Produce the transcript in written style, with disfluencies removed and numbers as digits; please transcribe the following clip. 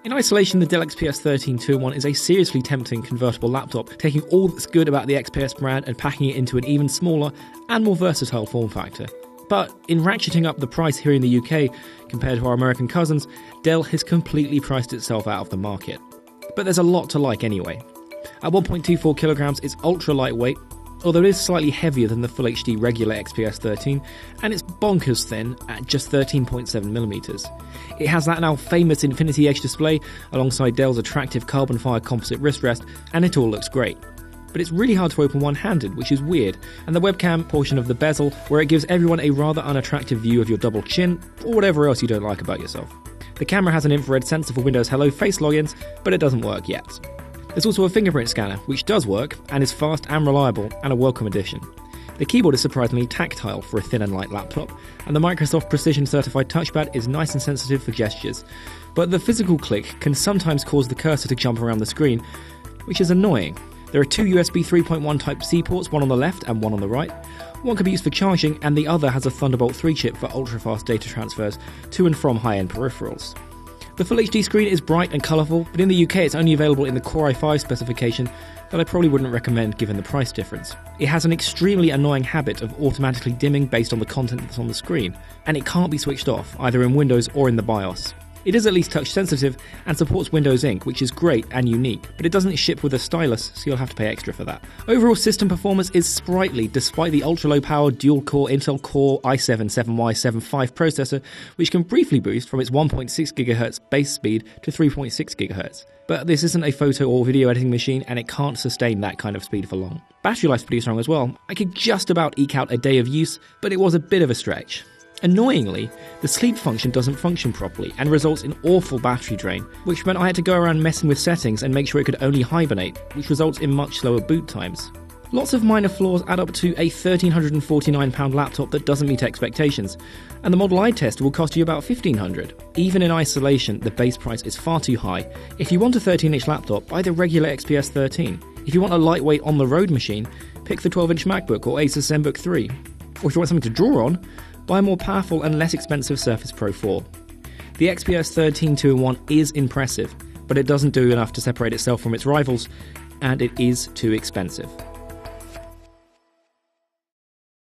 In isolation, the Dell XPS 13 2-in-1 is a seriously tempting convertible laptop, taking all that's good about the XPS brand and packing it into an even smaller and more versatile form factor. But in ratcheting up the price here in the UK compared to our American cousins, Dell has completely priced itself out of the market. But there's a lot to like anyway. At 1.24 kilograms, it's ultra lightweight, although it is slightly heavier than the Full HD regular XPS 13, and it's bonkers thin at just 13.7mm. It has that now famous Infinity Edge display alongside Dell's attractive carbon fiber composite wrist rest, and it all looks great. But it's really hard to open one-handed, which is weird, and the webcam portion of the bezel, where it gives everyone a rather unattractive view of your double chin, or whatever else you don't like about yourself. The camera has an infrared sensor for Windows Hello Face logins, but it doesn't work yet. There's also a fingerprint scanner, which does work, and is fast and reliable, and a welcome addition. The keyboard is surprisingly tactile for a thin and light laptop, and the Microsoft Precision Certified touchpad is nice and sensitive for gestures, but the physical click can sometimes cause the cursor to jump around the screen, which is annoying. There are two USB 3.1 Type-C ports, one on the left and one on the right. One can be used for charging, and the other has a Thunderbolt 3 chip for ultra-fast data transfers to and from high-end peripherals. The Full HD screen is bright and colourful, but in the UK it's only available in the Core i5 specification that I probably wouldn't recommend given the price difference. It has an extremely annoying habit of automatically dimming based on the content that's on the screen, and it can't be switched off, either in Windows or in the BIOS. It is at least touch sensitive and supports Windows Ink, which is great and unique, but it doesn't ship with a stylus, so you'll have to pay extra for that. Overall system performance is sprightly despite the ultra-low power dual-core Intel Core i7-7Y75 processor, which can briefly boost from its 1.6 GHz base speed to 3.6 GHz. But this isn't a photo or video editing machine, and it can't sustain that kind of speed for long. Battery life's pretty strong as well. I could just about eke out a day of use, but it was a bit of a stretch. Annoyingly, the sleep function doesn't function properly and results in awful battery drain, which meant I had to go around messing with settings and make sure it could only hibernate, which results in much slower boot times. Lots of minor flaws add up to a £1,349 laptop that doesn't meet expectations, and the model I tested will cost you about $1,500. Even in isolation, the base price is far too high. If you want a 13-inch laptop, buy the regular XPS 13. If you want a lightweight on-the-road machine, pick the 12-inch MacBook or Asus ZenBook 3. Or if you want something to draw on, buy a more powerful and less expensive Surface Pro 4. The XPS 13 2-in-1 is impressive, but it doesn't do enough to separate itself from its rivals, and it is too expensive.